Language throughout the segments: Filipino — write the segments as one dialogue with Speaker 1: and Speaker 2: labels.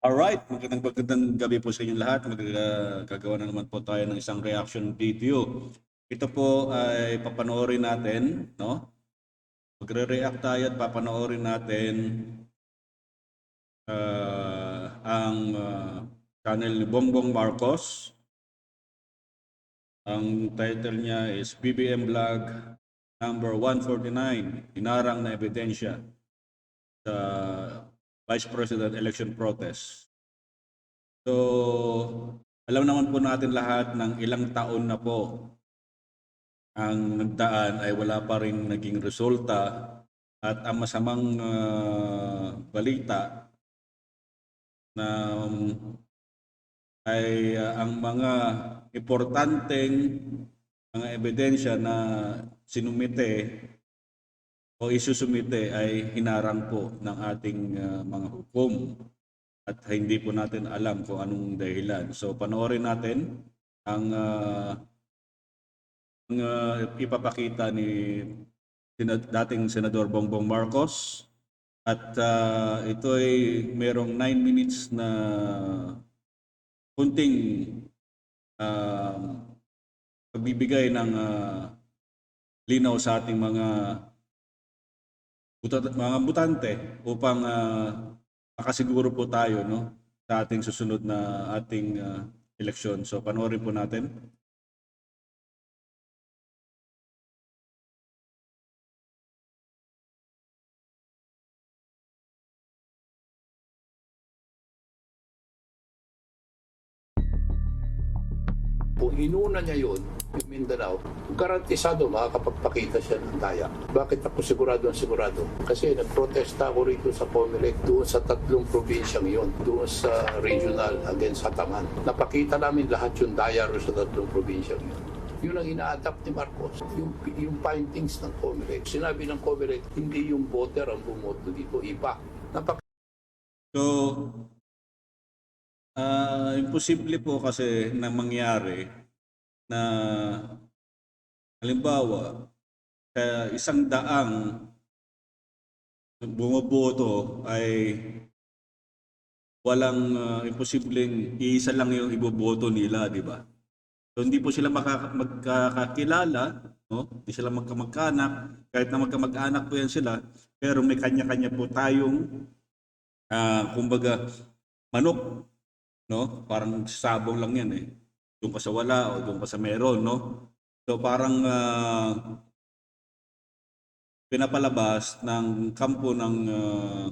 Speaker 1: Alright, magandang gabi po sa inyong lahat. Gagawa na naman po tayo ng isang reaction video. Ito po ay papanoorin natin, no? Magre-react tayo at papanoorin natin ang channel ni Bongbong Marcos. Ang title niya is BBM Vlog number 149, Hinarang na Ebidensya sa Vice President Election Protest. So, alam naman po natin lahat ng ilang taon na po ang nagdaan ay wala pa rin naging resulta at ang masamang balita na ay ang mga importanteng mga ebidensya na sinumite o isusumite ay hinarang po ng ating mga hukom. At hindi po natin alam kung anong dahilan. So panoorin natin ang ipapakita ni dating Senador Bongbong Marcos. At ito ay merong 9 minutes na kunting pagbibigay ng linaw sa ating mga butante upang makasiguro po tayo, no, sa ating susunod na ating eleksyon. So panoorin po natin.
Speaker 2: Kung inuna niya yun, yung Mindanao, garantisado makakapagpakita siya ng daya. Bakit ako sigurado? Kasi nagprotesta ako rito sa Comelec doon sa 3 probinsyang yun, doon sa regional against Hataman. Napakita namin lahat yung daya rin sa 3 probinsyang yun. Yun ang ina-adapt ni Marcos, yung findings ng Comelec. Sinabi ng Comelec, hindi yung voter ang bumoto dito, iba.
Speaker 1: So, imposible po kasi na mangyari na halimbawa sa 100 bumoboto ay walang imposibleng iisa lang yung iboboto nila, di ba? So hindi po sila magkakakilala, no? Hindi sila magkamag-anak, kahit na magkamag-anak po yan sila, pero may kanya-kanya po tayong kumbaga manok, no? Parang sabong lang yan eh. Doon ka sa wala o doon ka sa meron, no? So parang pinapalabas ng kampo ng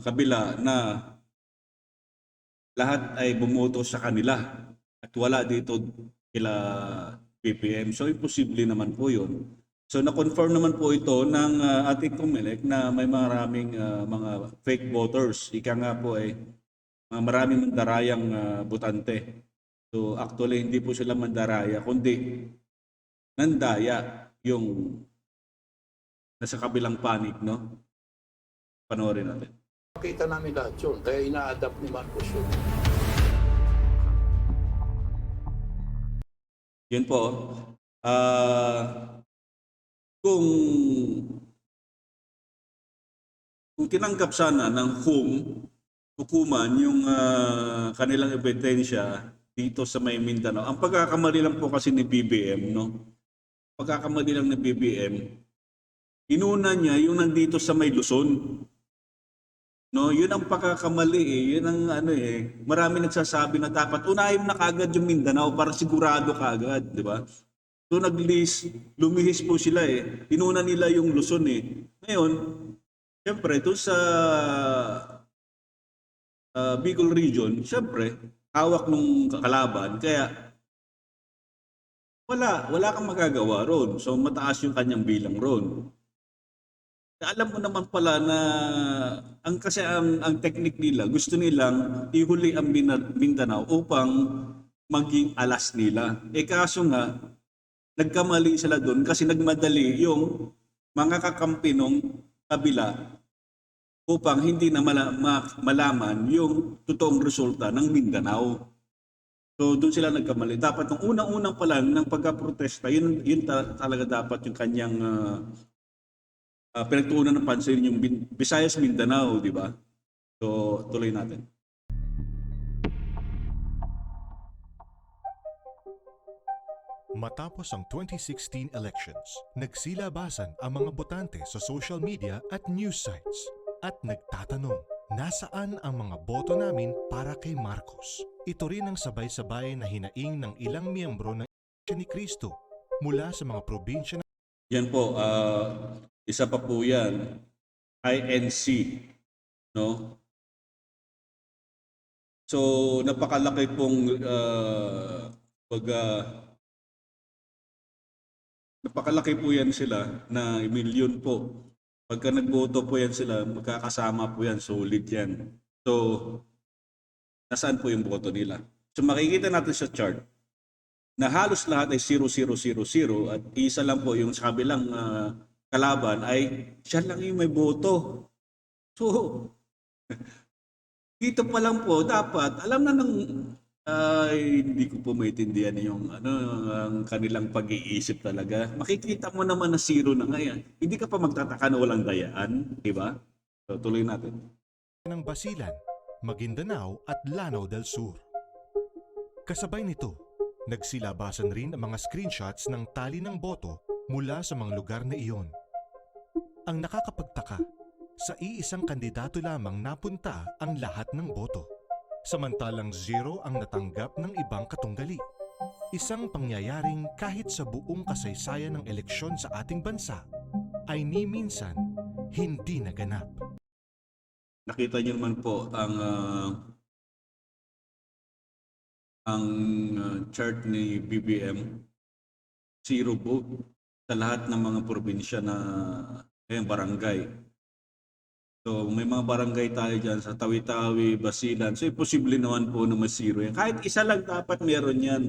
Speaker 1: kabila na lahat ay bumoto sa kanila at wala dito kila BBM. So imposible naman po yun. So na-confirm naman po ito ng ating Comelec na may maraming mga fake voters. Ika nga po ay maraming mandarayang butante. So actually hindi po sila mandaraya kundi nandaya yung nasa kabilang panig, no? Panoorin natin.
Speaker 2: Pakita namin lahat yun, kaya ina-adapt ni Marcos yun.
Speaker 1: Yun po. Kung tinanggap sana ng hukuman yung kanilang ebidensya dito sa may Mindanao, ang pagkakamali lang po kasi ni BBM, no? Pagkakamali lang ni BBM, inuna niya yung nandito sa may Luzon. No, yun ang pagkakamali eh. Yun ang marami nagsasabi na dapat unahin na kagad yung Mindanao para sigurado kagad, di ba? So lumihis po sila eh. Inuna nila yung Luzon eh. Ngayon, siyempre, doon sa Bicol region, siyempre, hawak nung kalaban. Kaya, wala kang magagawa ron. So, mataas yung kanyang bilang ron. Alam mo naman pala na kasi ang technique nila, gusto nilang ihuli ang Mindanao upang maging alas nila. Kaso nga, nagkamali sila doon kasi nagmadali yung mga kakampi ng kabila upang hindi na malaman yung totoong resulta ng Mindanao. So doon sila nagkamali. Dapat nung unang-unang pa lang ng pagkaprotesta, yun talaga dapat yung kanyang pinagtuunan ng pansin yung Visayas Mindanao, di ba? So tuloy natin.
Speaker 3: Matapos ang 2016 elections, nagsilabasan ang mga botante sa social media at news sites at nagtatanong, nasaan ang mga boto namin para kay Marcos? Ito rin ang sabay-sabay na hinaing ng ilang miyembro ng Iglesia ni Cristo mula sa mga probinsya ng
Speaker 1: Yan po, isa pa po yan, INC, no? So, napakalaki pong, napakalaki po yan sila na milyon po. Pagka nagboto po yan sila, magkakasama po yan, solid yan. So, nasaan po yung boto nila? So, makikita natin sa chart na halos lahat ay 0-0-0-0 at isa lang po yung sa kabilang kalaban ay siya lang yung may boto. So, dito pa lang po, dapat, alam na ng, hindi ko po maintindihan yung ang kanilang pag-iisip talaga. Makikita mo naman na 0 na ngayon. Hindi ka pa magtataka na walang dayaan, di ba? So, tuloy natin.
Speaker 3: Basilan, Maguindanao at Lanao del Sur. Kasabay nito, nagsilabasan rin ang mga screenshots ng tali ng boto mula sa mga lugar na iyon. Ang nakakapagtaka, sa iisang kandidato lamang napunta ang lahat ng boto, samantalang 0 ang natanggap ng ibang katunggali. Isang pangyayaring kahit sa buong kasaysayan ng eleksyon sa ating bansa ay ni minsan hindi naganap.
Speaker 1: Nakita niyo naman po ang chart ni BBM, 0 vote sa lahat ng mga probinsya na barangay. So may mga barangay tayo dyan sa Tawi-Tawi, Basilan. So posible naman po na mas 0 yan. Kahit isa lang dapat meron yan.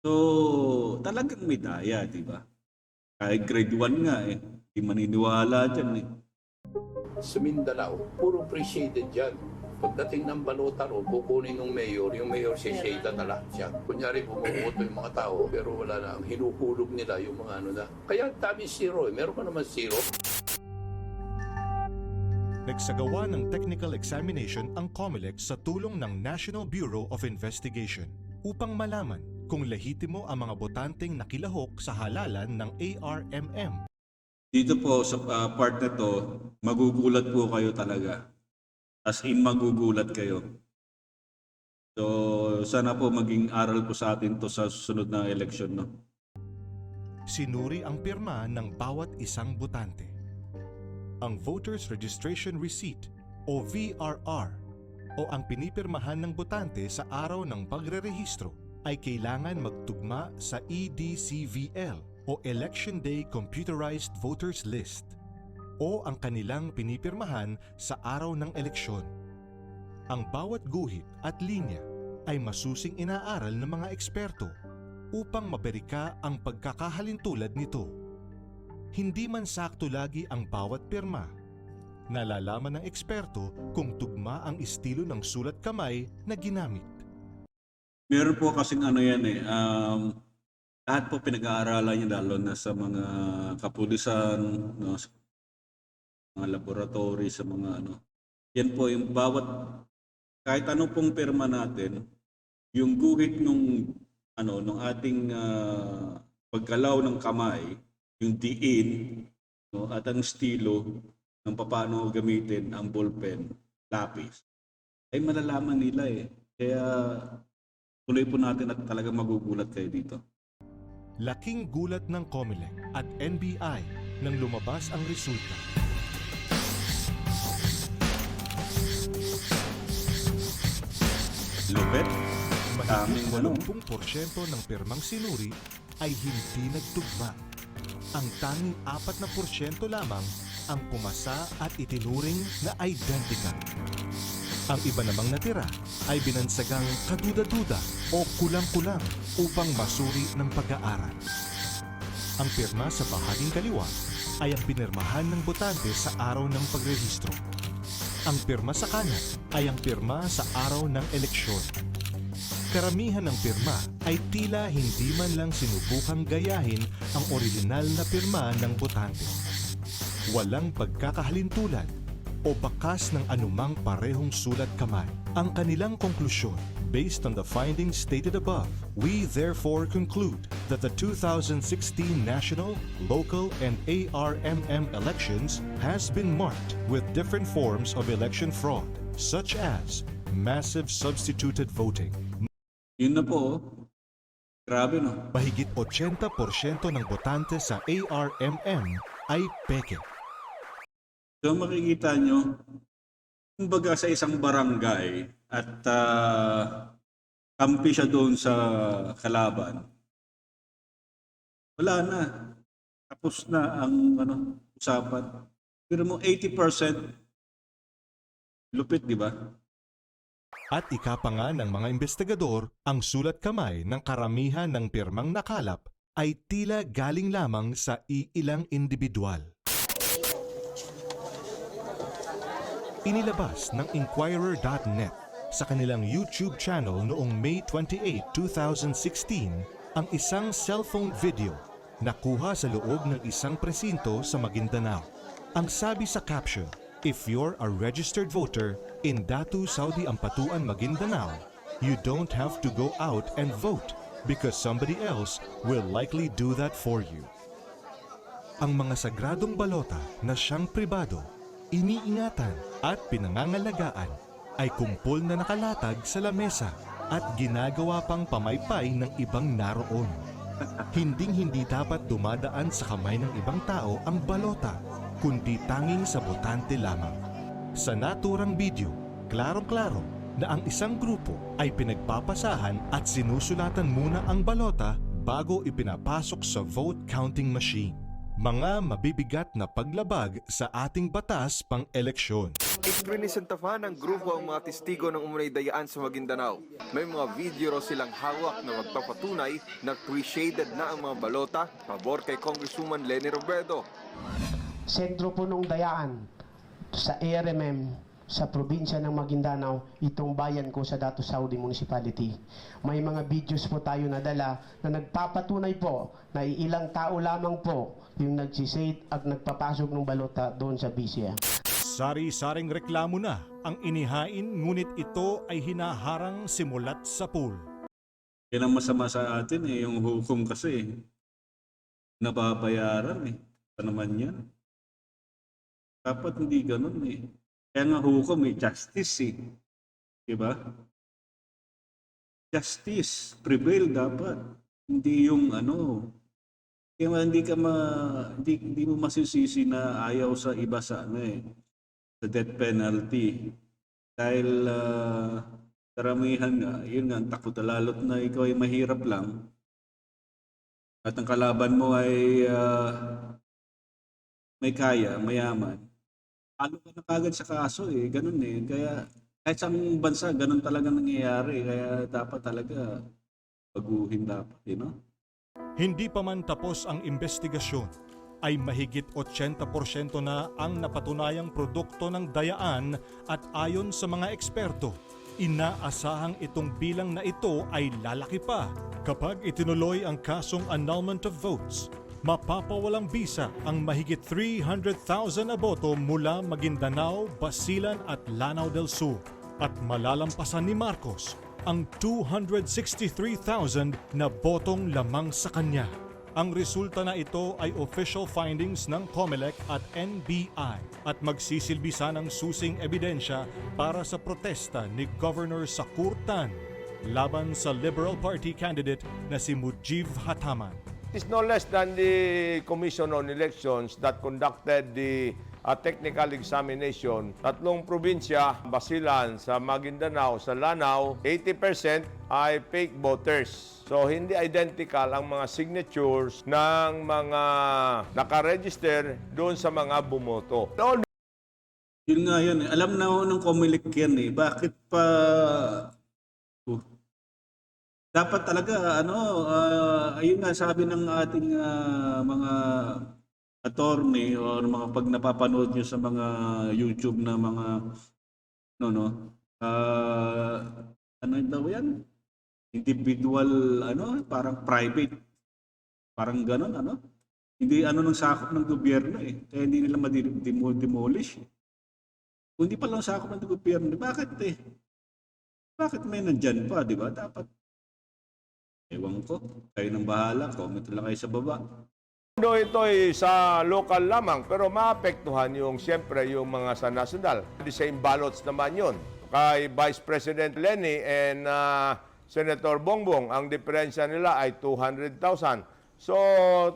Speaker 1: So talagang may daya, di ba? Kahit grade 1 nga Hindi maniniwala dyan
Speaker 2: Sa Mindanao, puro appreciated yan. Pagdating ng balutan o kukunin ng mayor, yung mayor sisayda na lahat yan. Kunyari bumuboto yung mga tao, pero wala na. Ang hinuhulog nila yung mga na. Kaya dami 0 Meron pa naman 0.
Speaker 3: Nagsagawa ng technical examination ang COMELEC sa tulong ng National Bureau of Investigation upang malaman kung lehitimo ang mga botanteng nakilahok sa halalan ng ARMM.
Speaker 1: Dito po sa part na to, magugulat po kayo talaga. As in magugulat kayo. So sana po maging aral po sa atin to sa susunod na eleksyon, no?
Speaker 3: Sinuri ang pirma ng bawat isang botante. Ang Voters Registration Receipt o VRR o ang pinipirmahan ng botante sa araw ng pagrerehistro ay kailangan magtugma sa EDCVL o Election Day Computerized Voters List o ang kanilang pinipirmahan sa araw ng eleksyon. Ang bawat guhit at linya ay masusing inaaral ng mga eksperto upang maberika ang pagkakahalintulad nito. Hindi man sakto lagi ang bawat pirma. Nalalaman ng eksperto kung tugma ang estilo ng sulat kamay na ginamit.
Speaker 1: Meron po kasing lahat po pinag-aaralan niya lalo na sa mga kapulisan, no, sa mga laboratory, sa mga Yan po yung bawat, kahit ano pong pirma natin, yung guhit nung ating pagkalaw ng kamay, yung diin, no, at ang estilo ng paano gamitin ang ballpen, lapis, ay malalaman nila Kaya tuloy po natin at talagang magugulat kayo dito.
Speaker 3: Laking gulat ng COMELEC at NBI nang lumabas ang resulta.
Speaker 1: Lupet?
Speaker 3: Mahigit 80% ng pirmang sinuri ay hindi nagtugma. Ang tanging 4% lamang ang pumasa at itinuring na identical. Ang iba namang natira ay binansagang kaduda-duda o kulang-kulang upang masuri ng pag-aaral. Ang pirma sa bahaging kaliwa ay ang pinirmahan ng botante sa araw ng pagrehistro. Ang pirma sa kanan ay ang pirma sa araw ng eleksyon. Karamihan ng pirma ay tila hindi man lang sinubukang gayahin ang orihinal na pirma ng botante. Walang pagkakahalintulad o bakas ng anumang parehong sulat kamay. Ang kanilang konklusyon Based on the findings stated above, we therefore conclude that the 2016 national, local, and ARMM elections has been marked with different forms of election fraud, such as massive substituted voting.
Speaker 1: Yun na po. Grabe no.
Speaker 3: Mahigit 80% ng botante sa ARMM ay peke.
Speaker 1: So makikita nyo, kumbaga sa isang barangay at kampi siya doon sa kalaban, wala na. Tapos na ang usapan. Pero mo 80% lupit, di ba?
Speaker 3: At ikapanga ng mga investigador, ang sulat kamay ng karamihan ng pirmang nakalap ay tila galing lamang sa iilang individual. Inilabas ng Inquirer.net sa kanilang YouTube channel noong May 28, 2016 ang isang cellphone video na kuha sa loob ng isang presinto sa Maguindanao. Ang sabi sa caption, "If you're a registered voter in Datu Saudi Ampatuan, Maguindanao, you don't have to go out and vote because somebody else will likely do that for you." Ang mga sagradong balota na siyang pribado, iniingatan at pinangangalagaan ay kumpol na nakalatag sa lamesa at ginagawa pang pamaypay ng ibang naroon. Hinding-hindi dapat dumadaan sa kamay ng ibang tao ang balota, kundi tanging sa botante lamang. Sa naturang video, klarong-klaro na ang isang grupo ay pinagpapasahan at sinusulatan muna ang balota bago ipinapasok sa vote counting machine. Mga mabibigat na paglabag sa ating batas pang-eleksyon.
Speaker 4: Ipresenta pa ng grupo ang mga testigo ng umunay dayaan sa Maguindanao. May mga video raw silang hawak na magpapatunay na pre-shaded na ang mga balota pabor kay Congresswoman Leni Robredo.
Speaker 5: Sentro po nung dayaan sa ARMM sa probinsya ng Maguindanao, itong bayan ko sa Datu Saudi Municipality. May mga videos po tayo nadala na nagpapatunay po na ilang tao lamang po yung nagsisate at nagpapasok ng balota doon sa bisya.
Speaker 3: Sari-saring reklamo na ang inihain ngunit ito ay hinaharang simulat sa pool.
Speaker 1: Yan ang masama sa atin yung hukom kasi. Nababayaran Pa naman yan. Dapat hindi ganun Kaya nga hukom justice Diba? Justice prevail dapat. Hindi yung Kaya hindi mo masisisi na ayaw sa iba sa sa death penalty. Dahil karamihan nga, yun nga, ang takot na lalo't na ikaw ay mahirap lang. At ang kalaban mo ay may kaya, mayaman. Ano ka na kagad sa kaso ganun Kaya kahit sa bansa, ganun talaga nangyayari. Kaya dapat talaga baguhin dapat,
Speaker 3: Hindi pa man tapos ang investigasyon, ay mahigit 80% na ang napatunayang produkto ng dayaan at ayon sa mga eksperto, inaasahang itong bilang na ito ay lalaki pa kapag itinuloy ang kasong annulment of votes. Mapapawalang bisa ang mahigit 300,000 na boto mula Maguindanao, Basilan at Lanao del Sur at malalampasan ni Marcos ang 263,000 na botong lamang sa kanya. Ang resulta na ito ay official findings ng COMELEC at NBI at magsisilbi ng susing ebidensya para sa protesta ni Governor Sakur-Tan laban sa Liberal Party candidate na si Mujib Hataman.
Speaker 6: It's no less than the Commission on Elections that conducted the technical examination. Tatlong probinsya, Basilan, sa Maguindanao, sa Lanao, 80% ay fake voters. So, hindi identical ang mga signatures ng mga nakaregister doon sa mga bumoto.
Speaker 1: Yun nga yan Alam na ho ng COMELEC yan Bakit pa... Dapat talaga, ayun nga sabi ng ating mga attorney or mga pag napapanood nyo sa mga YouTube na mga ano daw yan? Individual, parang private. Parang gano'n, Hindi ng sakop ng gobyerno Kaya hindi nila ma-demolish Hindi pa lang sakop ng gobyerno. Bakit Bakit may nandyan pa, di ba? Dapat, ewan ko, kayo nang bahala, comment lang kayo sa baba.
Speaker 6: Though ito ay sa local lamang, pero maapektuhan yung siyempre yung mga sa national. The same ballots naman yun. Kay Vice President Lenny and Senator Bongbong, ang diferensya nila ay 200,000. So,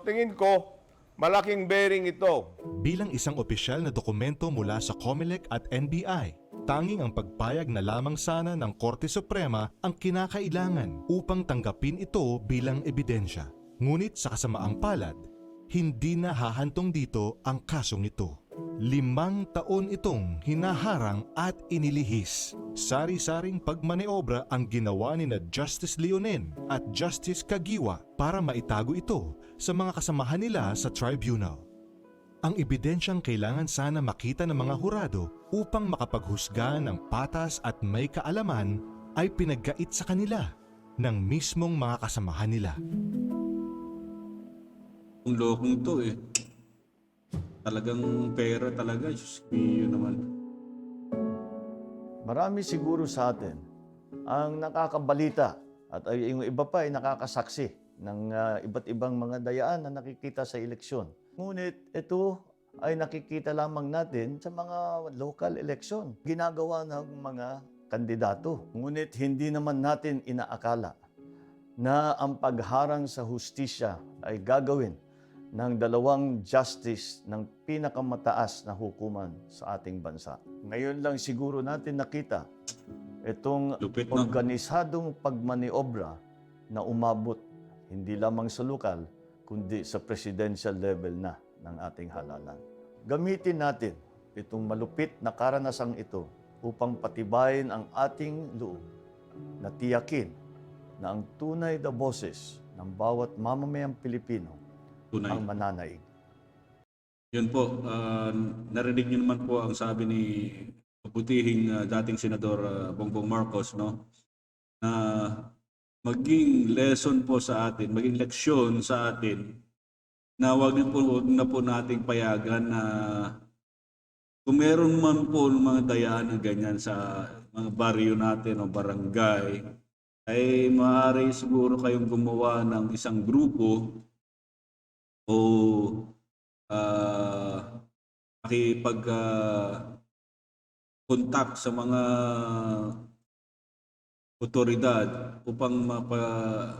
Speaker 6: tingin ko, malaking bearing ito.
Speaker 3: Bilang isang opisyal na dokumento mula sa COMELEC at NBI, tanging ang pagpayag na lamang sana ng Korte Suprema ang kinakailangan upang tanggapin ito bilang ebidensya. Ngunit sa kasamaang palad, hindi na hahantong dito ang kasong ito. 5 taon itong hinaharang at inilihis. Sari-saring pagmaniobra ang ginawa ni na Justice Leonen at Justice Kagiwa para maitago ito sa mga kasamahan nila sa tribunal. Ang ebidensyang kailangan sana makita ng mga hurado upang makapaghusga ng patas at may kaalaman ay pinaggait sa kanila ng mismong mga kasamahan nila.
Speaker 1: Kung lokong to eh. Talagang pera talaga. Diyos ko, yun naman.
Speaker 7: Marami siguro sa atin ang nakakabalita at yung iba pa ay nakakasaksi ng iba't ibang mga dayaan na nakikita sa eleksyon. Ngunit ito ay nakikita lamang natin sa mga local election. Ginagawa ng mga kandidato. Ngunit hindi naman natin inaakala na ang pagharang sa hustisya ay gagawin ng 2 justice ng pinakamataas na hukuman sa ating bansa. Ngayon lang siguro natin nakita itong
Speaker 1: Lupit, no?
Speaker 7: organisadong pagmaniobra na umabot hindi lamang sa lokal, kundi sa presidential level na ng ating halalan. Gamitin natin itong malupit na karanasang ito upang patibayin ang ating loob na tiyakin na ang tunay na boses ng bawat mamamayang Pilipino
Speaker 1: Tunay.
Speaker 7: ang mananaig.
Speaker 1: Yun po, narinig niyo naman po ang sabi ni mabutihing dating Senador Bongbong Marcos, no? Na maging lesson po sa atin, maging leksyon sa atin na wag na po nating payagan na kung meron man po mga dayaan na ganyan sa mga baryo natin o barangay, ay maaari siguro kayong gumawa ng isang grupo o makipag-contact sa mga otoridad upang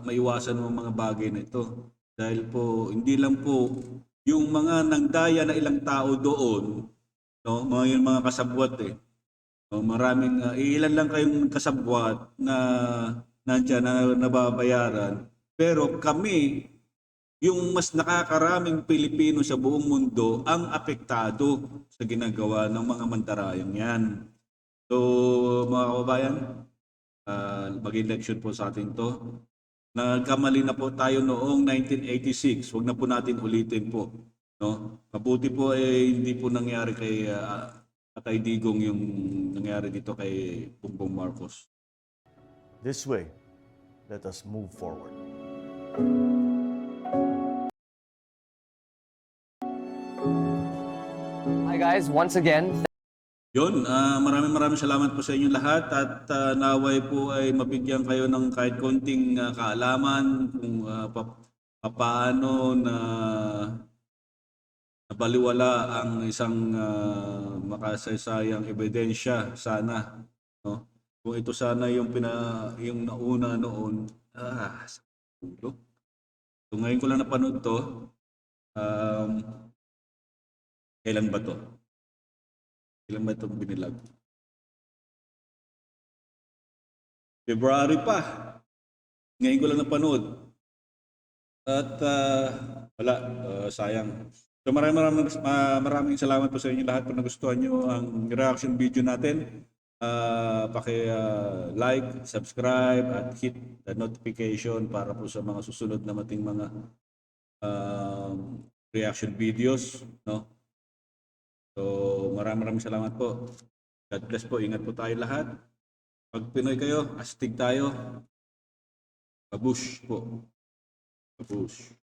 Speaker 1: maiwasan ang mga bagay na ito. Dahil po, hindi lang po yung mga nangdaya na ilang tao doon, no, mga kasabwat eh. No, maraming, ilan lang kayong kasabwat na nandiyan na nababayaran. Pero kami, yung mas nakakaraming Pilipino sa buong mundo ang apektado sa ginagawa ng mga mandarayong yan. So mga kababayan, mag-election po sa atin to. Nagkamali na po tayo noong 1986. Huwag na po natin ulitin po. No? Mabuti po hindi po nangyari kay Tatay Digong yung nangyari dito kay Bongbong Marcos.
Speaker 7: This way, let us move forward.
Speaker 8: Hi guys, once again,
Speaker 1: Yun, maraming salamat po sa inyong lahat at naway po ay mabigyan kayo ng kahit konting kaalaman kung paano na nabaliwala ang isang makasaysayang ebidensya sana, no? Kung ito sana yung yung nauna noon, sa ulo. So ngayon ko lang napanood to. Kailan ba to? Kailan ba itong binilag? February pa. Ngayon ko lang napanood. At wala, sayang. So maraming salamat po sa inyo lahat kung nagustuhan nyo ang reaction video natin. Paki-like, subscribe, at hit the notification para po sa mga susunod na mating mga reaction videos, no? So, maraming salamat po. God bless po. Ingat po tayo lahat. Pag Pinoy kayo, astig tayo. Babush po. Babush.